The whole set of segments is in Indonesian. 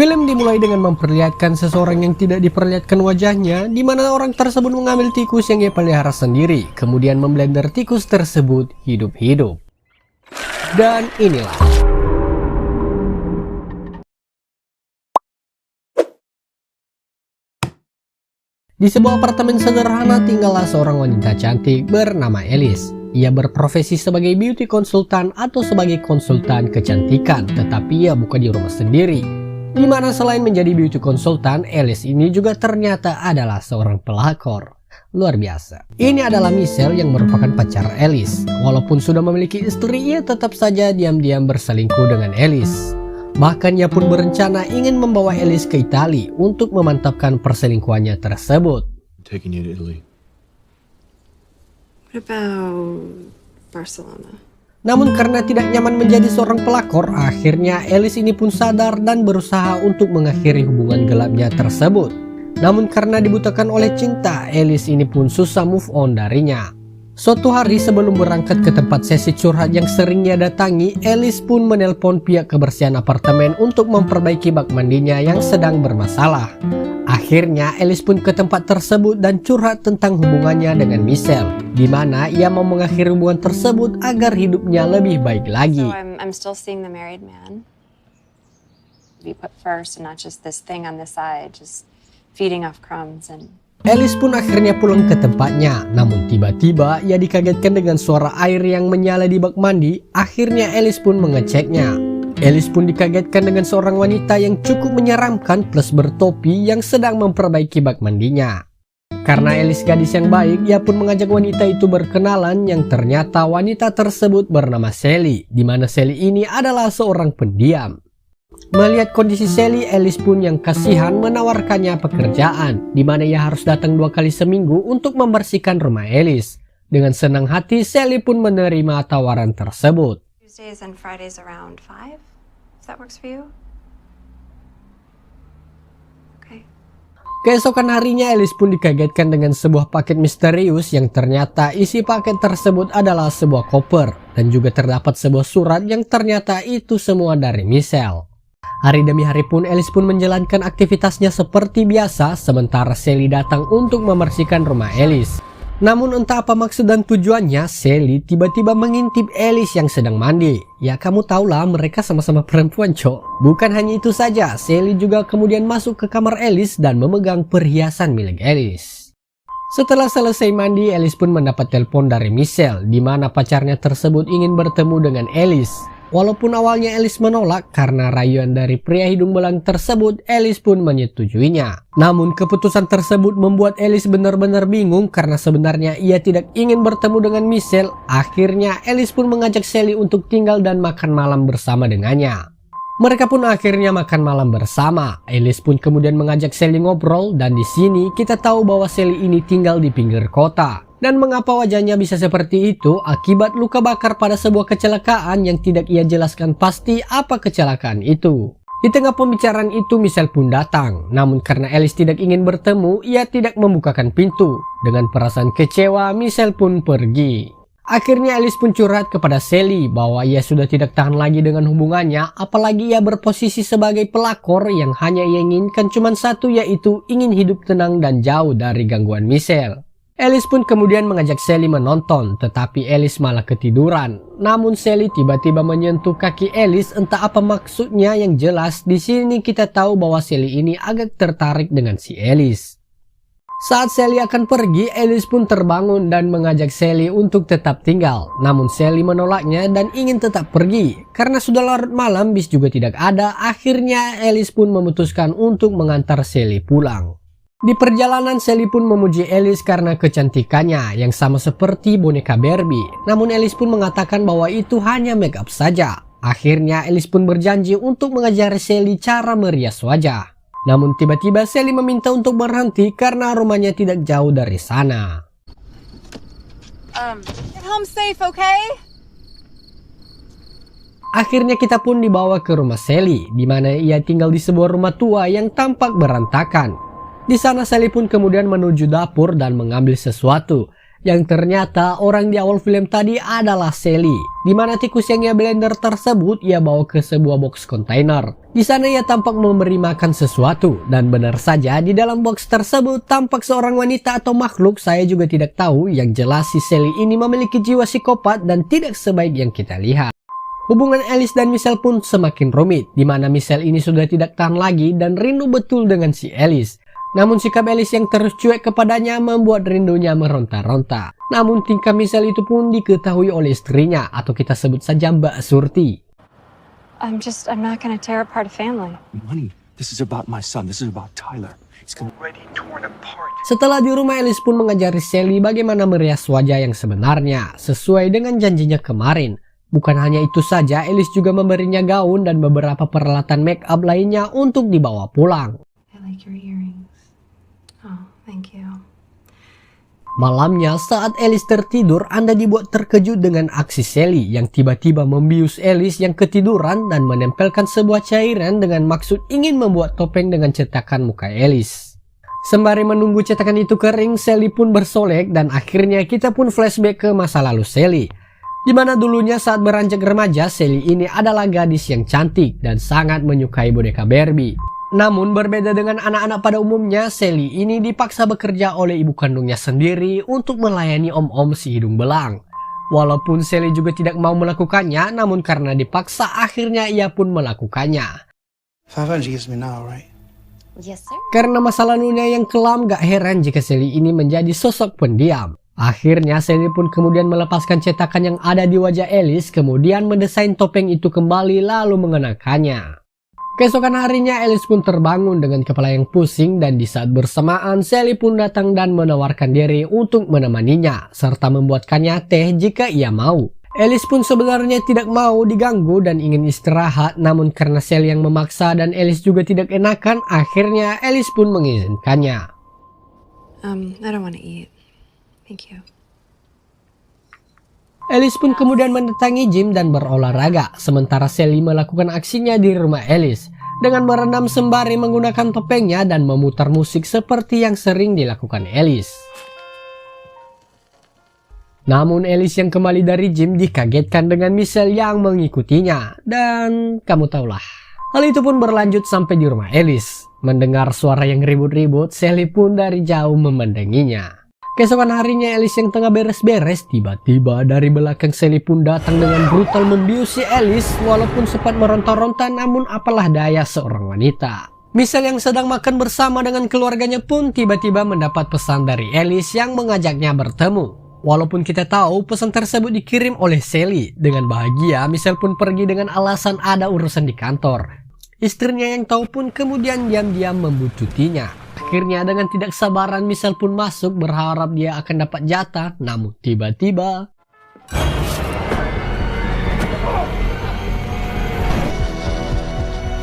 Film dimulai dengan memperlihatkan seseorang yang tidak diperlihatkan wajahnya, di mana orang tersebut mengambil tikus yang ia pelihara sendiri, kemudian memblender tikus tersebut hidup-hidup. Dan inilah di sebuah apartemen sederhana tinggallah seorang wanita cantik bernama Alice. Ia berprofesi sebagai beauty konsultan atau sebagai konsultan kecantikan, tetapi ia bukan di rumah sendiri. Di mana selain menjadi beauty konsultan, Alice ini juga ternyata adalah seorang pelakor. Luar biasa. Ini adalah Michelle yang merupakan pacar Alice. Walaupun sudah memiliki istri, ia tetap saja diam-diam berselingkuh dengan Alice. Bahkan ia pun berencana ingin membawa Alice ke Italia untuk memantapkan perselingkuhannya tersebut. Taking you to Italy. What about Barcelona? Namun karena tidak nyaman menjadi seorang pelakor, akhirnya Alice ini pun sadar dan berusaha untuk mengakhiri hubungan gelapnya tersebut. Namun karena dibutakan oleh cinta, Alice ini pun susah move on darinya. Suatu hari sebelum berangkat ke tempat sesi curhat yang sering ia datangi, Alice pun menelpon pihak kebersihan apartemen untuk memperbaiki bak mandinya yang sedang bermasalah. Akhirnya Alice pun ke tempat tersebut dan curhat tentang hubungannya dengan Michelle, di mana ia mau mengakhiri hubungan tersebut agar hidupnya lebih baik lagi. So I'm still seeing the married man. Be put first and not just this thing on the side, just feeding off crumbs and Alice pun akhirnya pulang ke tempatnya, namun tiba-tiba ia dikagetkan dengan suara air yang menyala di bak mandi. Akhirnya Alice pun mengeceknya. Alice pun dikagetkan dengan seorang wanita yang cukup menyeramkan plus bertopi yang sedang memperbaiki bak mandinya. Karena Alice gadis yang baik, ia pun mengajak wanita itu berkenalan yang ternyata wanita tersebut bernama Sally, di mana Sally ini adalah seorang pendiam. Melihat kondisi Sally, Alice pun yang kasihan menawarkannya pekerjaan, di mana ia harus datang 2 kali seminggu untuk membersihkan rumah Alice. Dengan senang hati, Sally pun menerima tawaran tersebut. Tuesdays and Fridays around 5. If that works for you? Okay. Keesokan harinya, Alice pun dikagetkan dengan sebuah paket misterius yang ternyata isi paket tersebut adalah sebuah koper, dan juga terdapat sebuah surat yang ternyata itu semua dari Michelle. Hari demi hari pun Alice pun menjalankan aktivitasnya seperti biasa, sementara Sally datang untuk membersihkan rumah Alice. Namun entah apa maksud dan tujuannya, Sally tiba-tiba mengintip Alice yang sedang mandi. Ya kamu tahulah mereka sama-sama perempuan cok. Bukan hanya itu saja, Sally juga kemudian masuk ke kamar Alice dan memegang perhiasan milik Alice. Setelah selesai mandi, Alice pun mendapat telepon dari Michelle, di mana pacarnya tersebut ingin bertemu dengan Alice. Walaupun awalnya Alice menolak karena rayuan dari pria hidung belang tersebut, Alice pun menyetujuinya. Namun keputusan tersebut membuat Alice benar-benar bingung karena sebenarnya ia tidak ingin bertemu dengan Michelle. Akhirnya Alice pun mengajak Sally untuk tinggal dan makan malam bersama dengannya. Mereka pun akhirnya makan malam bersama. Alice pun kemudian mengajak Sally ngobrol, dan di sini kita tahu bahwa Sally ini tinggal di pinggir kota. Dan mengapa wajahnya bisa seperti itu? Akibat luka bakar pada sebuah kecelakaan yang tidak ia jelaskan pasti apa kecelakaan itu. Di tengah pembicaraan itu Michelle pun datang. Namun karena Alice tidak ingin bertemu, ia tidak membukakan pintu. Dengan perasaan kecewa, Michelle pun pergi. Akhirnya Alice pun curhat kepada Sally bahwa ia sudah tidak tahan lagi dengan hubungannya, apalagi ia berposisi sebagai pelakor yang hanya ia inginkan cuma satu, yaitu ingin hidup tenang dan jauh dari gangguan Michelle. Alice pun kemudian mengajak Sally menonton, tetapi Alice malah ketiduran. Namun Sally tiba-tiba menyentuh kaki Alice, entah apa maksudnya. Yang jelas di sini kita tahu bahwa Sally ini agak tertarik dengan si Alice. Saat Sally akan pergi, Alice pun terbangun dan mengajak Sally untuk tetap tinggal. Namun Sally menolaknya dan ingin tetap pergi. Karena sudah larut malam, bis juga tidak ada. Akhirnya Alice pun memutuskan untuk mengantar Sally pulang. Di perjalanan Sally pun memuji Alice karena kecantikannya yang sama seperti boneka Barbie. Namun Alice pun mengatakan bahwa itu hanya make up saja. Akhirnya Alice pun berjanji untuk mengajari Sally cara merias wajah. Namun tiba-tiba Sally meminta untuk berhenti karena rumahnya tidak jauh dari sana. Get home safe, okay? Akhirnya kita pun dibawa ke rumah Sally, di mana ia tinggal di sebuah rumah tua yang tampak berantakan. Di sana Sally pun kemudian menuju dapur dan mengambil sesuatu. yang ternyata orang di awal film tadi adalah Sally, di mana tikus yang ia blender tersebut ia bawa ke sebuah box kontainer. Di sana ia tampak memberi makan sesuatu, dan benar saja di dalam box tersebut tampak seorang wanita atau makhluk, saya juga tidak tahu. Yang jelas si Sally ini memiliki jiwa psikopat dan tidak sebaik yang kita lihat. Hubungan Alice dan Michelle pun semakin rumit, di mana Michelle ini sudah tidak tahan lagi dan rindu betul dengan si Alice. Namun sikap Alice yang terus cuek kepadanya membuat rindunya meronta-ronta. Namun tingkah Michelle itu pun diketahui oleh istrinya, atau kita sebut saja Mbak Surti. I'm not gonna tear apart a family. Money. This is about my son. This is about Tyler. He's already torn apart. Setelah di rumah, Alice pun mengajari Sally bagaimana merias wajah yang sebenarnya, sesuai dengan janjinya kemarin. Bukan hanya itu saja, Alice juga memberinya gaun dan beberapa peralatan make up lainnya untuk dibawa pulang. I like your earrings. Oh, thank you. Malamnya saat Alice tertidur, Anda dibuat terkejut dengan aksi Sally yang tiba-tiba membius Alice yang ketiduran dan menempelkan sebuah cairan dengan maksud ingin membuat topeng dengan cetakan muka Alice. Sembari menunggu cetakan itu kering, Sally pun bersolek dan akhirnya kita pun flashback ke masa lalu Sally. Di mana dulunya saat beranjak remaja, Sally ini adalah gadis yang cantik dan sangat menyukai boneka Barbie. Namun berbeda dengan anak-anak pada umumnya, Sally ini dipaksa bekerja oleh ibu kandungnya sendiri untuk melayani om-om si hidung belang. Walaupun Sally juga tidak mau melakukannya, namun karena dipaksa akhirnya ia pun melakukannya. 500 gives me now, right? Yes, sir. Karena masa lalunya yang kelam, gak heran jika Sally ini menjadi sosok pendiam. Akhirnya Sally pun kemudian melepaskan cetakan yang ada di wajah Alice, kemudian mendesain topeng itu kembali lalu mengenakannya. Keesokan harinya Alice pun terbangun dengan kepala yang pusing, dan di saat bersamaan Sally pun datang dan menawarkan diri untuk menemaninya serta membuatkannya teh jika ia mau. Alice pun sebenarnya tidak mau diganggu dan ingin istirahat, namun karena Sally yang memaksa dan Alice juga tidak enakan, akhirnya Alice pun mengizinkannya. I don't want to eat. Thank you. Alice pun kemudian mendatangi gym dan berolahraga, sementara Sally melakukan aksinya di rumah Alice dengan berenam sembari menggunakan topengnya dan memutar musik seperti yang sering dilakukan Alice. Namun Alice yang kembali dari gym dikagetkan dengan Michelle yang mengikutinya, dan kamu tahulah. Hal itu pun berlanjut sampai di rumah Alice. Mendengar suara yang ribut-ribut, Sally pun dari jauh memandanginya. Keesokan harinya Alice yang tengah beres-beres, tiba-tiba dari belakang Sally pun datang dengan brutal membius si Alice. Walaupun sempat meronta-ronta, namun apalah daya seorang wanita. Michelle yang sedang makan bersama dengan keluarganya pun tiba-tiba mendapat pesan dari Alice yang mengajaknya bertemu. Walaupun kita tahu pesan tersebut dikirim oleh Sally, dengan bahagia Michelle pun pergi dengan alasan ada urusan di kantor. Istrinya yang tahu pun kemudian diam-diam membututinya. Akhirnya dengan tidak sabaran Michelle pun masuk berharap dia akan dapat jatah, namun tiba-tiba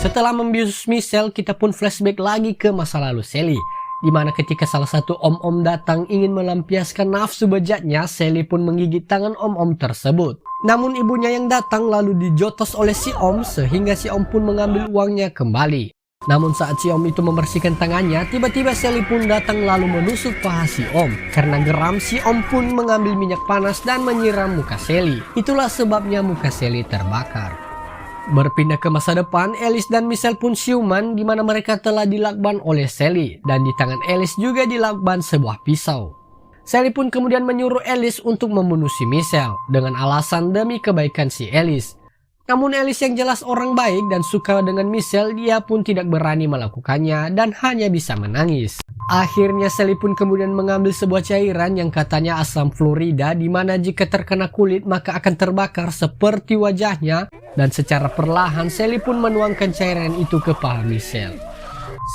setelah membius Michelle, kita pun flashback lagi ke masa lalu Sally, di mana ketika salah satu om-om datang ingin melampiaskan nafsu bejatnya, Sally pun menggigit tangan om-om tersebut. Namun ibunya yang datang lalu dijotos oleh si om sehingga si om pun mengambil uangnya kembali. Namun saat si om itu membersihkan tangannya, tiba-tiba Sally pun datang lalu menusuk paha si om. Karena geram, si om pun mengambil minyak panas dan menyiram muka Sally. Itulah sebabnya muka Sally terbakar. Berpindah ke masa depan, Alice dan Michelle pun siuman, di mana mereka telah dilakban oleh Sally, dan di tangan Alice juga dilakban sebuah pisau. Sally pun kemudian menyuruh Alice untuk membunuh si Michelle dengan alasan demi kebaikan si Alice. Namun Alice yang jelas orang baik dan suka dengan Michelle, dia pun tidak berani melakukannya dan hanya bisa menangis. Akhirnya Sally pun kemudian mengambil sebuah cairan yang katanya asam fluorida, di mana jika terkena kulit maka akan terbakar seperti wajahnya, dan secara perlahan Sally pun menuangkan cairan itu ke paha Michelle.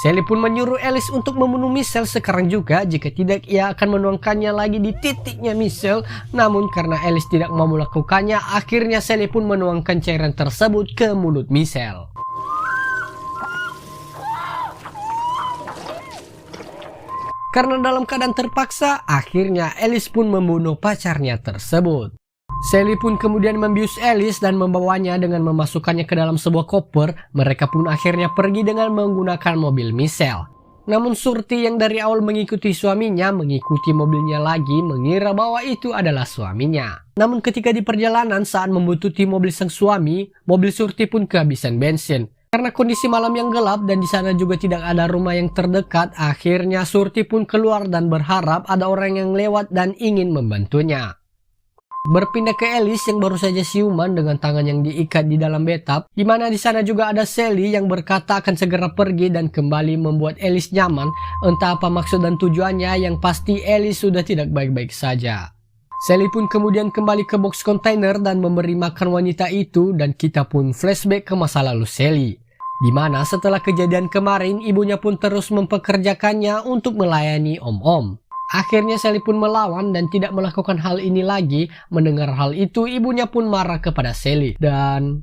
Sally pun menyuruh Alice untuk membunuh Michelle sekarang juga, jika tidak ia akan menuangkannya lagi di titiknya Michelle. Namun karena Alice tidak mau melakukannya, akhirnya Sally pun menuangkan cairan tersebut ke mulut Michelle. Karena dalam keadaan terpaksa, akhirnya Alice pun membunuh pacarnya tersebut. Sally pun kemudian membius Alice dan membawanya dengan memasukkannya ke dalam sebuah koper. Mereka pun akhirnya pergi dengan menggunakan mobil Michelle. Namun Surti yang dari awal mengikuti suaminya, mengikuti mobilnya lagi, mengira bahwa itu adalah suaminya. Namun ketika di perjalanan saat membutuhkan mobil sang suami, mobil Surti pun kehabisan bensin. Karena kondisi malam yang gelap dan di sana juga tidak ada rumah yang terdekat, akhirnya Surti pun keluar dan berharap ada orang yang lewat dan ingin membantunya. Berpindah ke Alice yang baru saja siuman dengan tangan yang diikat di dalam bathtub, di mana di sana juga ada Sally yang berkata akan segera pergi dan kembali membuat Alice nyaman. Entah apa maksud dan tujuannya, yang pasti Alice sudah tidak baik-baik saja. Sally pun kemudian kembali ke box kontainer dan memberi makan wanita itu, dan kita pun flashback ke masa lalu Sally, di mana setelah kejadian kemarin ibunya pun terus mempekerjakannya untuk melayani om-om. Akhirnya Sally pun melawan dan tidak melakukan hal ini lagi. Mendengar hal itu, ibunya pun marah kepada Sally dan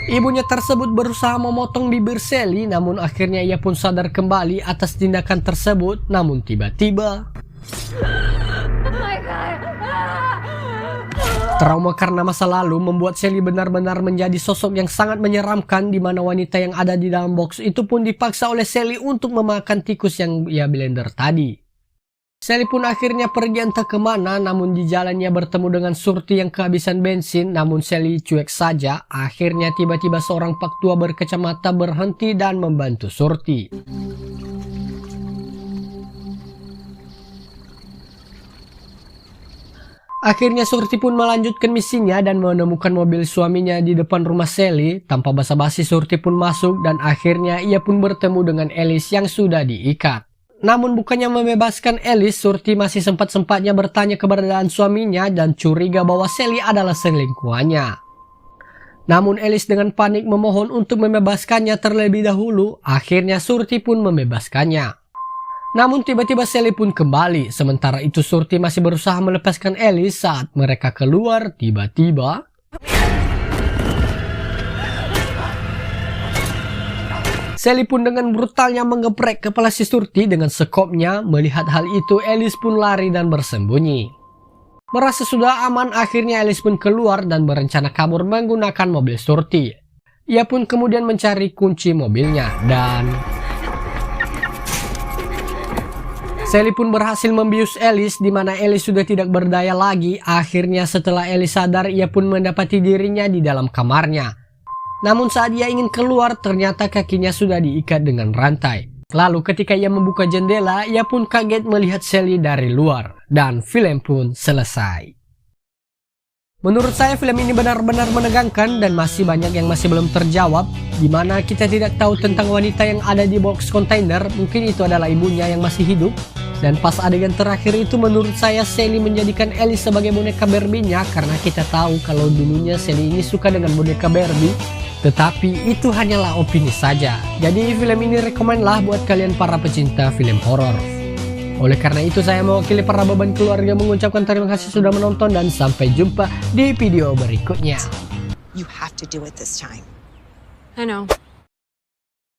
ibunya tersebut berusaha memotong bibir Sally, namun akhirnya ia pun sadar kembali atas tindakan tersebut. Namun tiba-tiba trauma karena masa lalu membuat Sally benar-benar menjadi sosok yang sangat menyeramkan, di mana wanita yang ada di dalam box itu pun dipaksa oleh Sally untuk memakan tikus yang ia blender tadi. Sally pun akhirnya pergi entah kemana, namun di jalannya bertemu dengan Surti yang kehabisan bensin, namun Sally cuek saja. Akhirnya tiba-tiba seorang pak tua berkacamata berhenti dan membantu Surti. Akhirnya Surti pun melanjutkan misinya dan menemukan mobil suaminya di depan rumah Sally. Tanpa basa-basi Surti pun masuk dan akhirnya ia pun bertemu dengan Alice yang sudah diikat. Namun bukannya membebaskan Alice, Surti masih sempat-sempatnya bertanya keberadaan suaminya dan curiga bahwa Sally adalah selingkuhannya. Namun Alice dengan panik memohon untuk membebaskannya terlebih dahulu. Akhirnya Surti pun membebaskannya. Namun tiba-tiba Sally pun kembali. Sementara itu Surti masih berusaha melepaskan Alice. Saat mereka keluar, tiba-tiba Sally pun dengan brutalnya menggeprek kepala si Surti dengan sekopnya. Melihat hal itu, Alice pun lari dan bersembunyi. Merasa sudah aman, akhirnya Alice pun keluar dan berencana kabur menggunakan mobil Surti. Ia pun kemudian mencari kunci mobilnya dan Sally pun berhasil membius Alice, di mana Alice sudah tidak berdaya lagi. Akhirnya setelah Alice sadar, ia pun mendapati dirinya di dalam kamarnya. Namun saat ia ingin keluar, ternyata kakinya sudah diikat dengan rantai. Lalu ketika ia membuka jendela, ia pun kaget melihat Sally dari luar. Dan film pun selesai. Menurut saya film ini benar-benar menegangkan dan masih banyak yang masih belum terjawab, di mana kita tidak tahu tentang wanita yang ada di box kontainer. Mungkin itu adalah ibunya yang masih hidup. Dan pas adegan terakhir itu menurut saya Sally menjadikan Alice sebagai boneka Barbie-nya, karena kita tahu kalau dulunya Sally ini suka dengan boneka Barbie. Tetapi itu hanyalah opini saja. Jadi film ini rekomen lah buat kalian para pecinta film horor. Oleh karena itu saya mewakili para beban keluarga mengucapkan terima kasih sudah menonton dan sampai jumpa di video berikutnya. You have to do it this time. I know.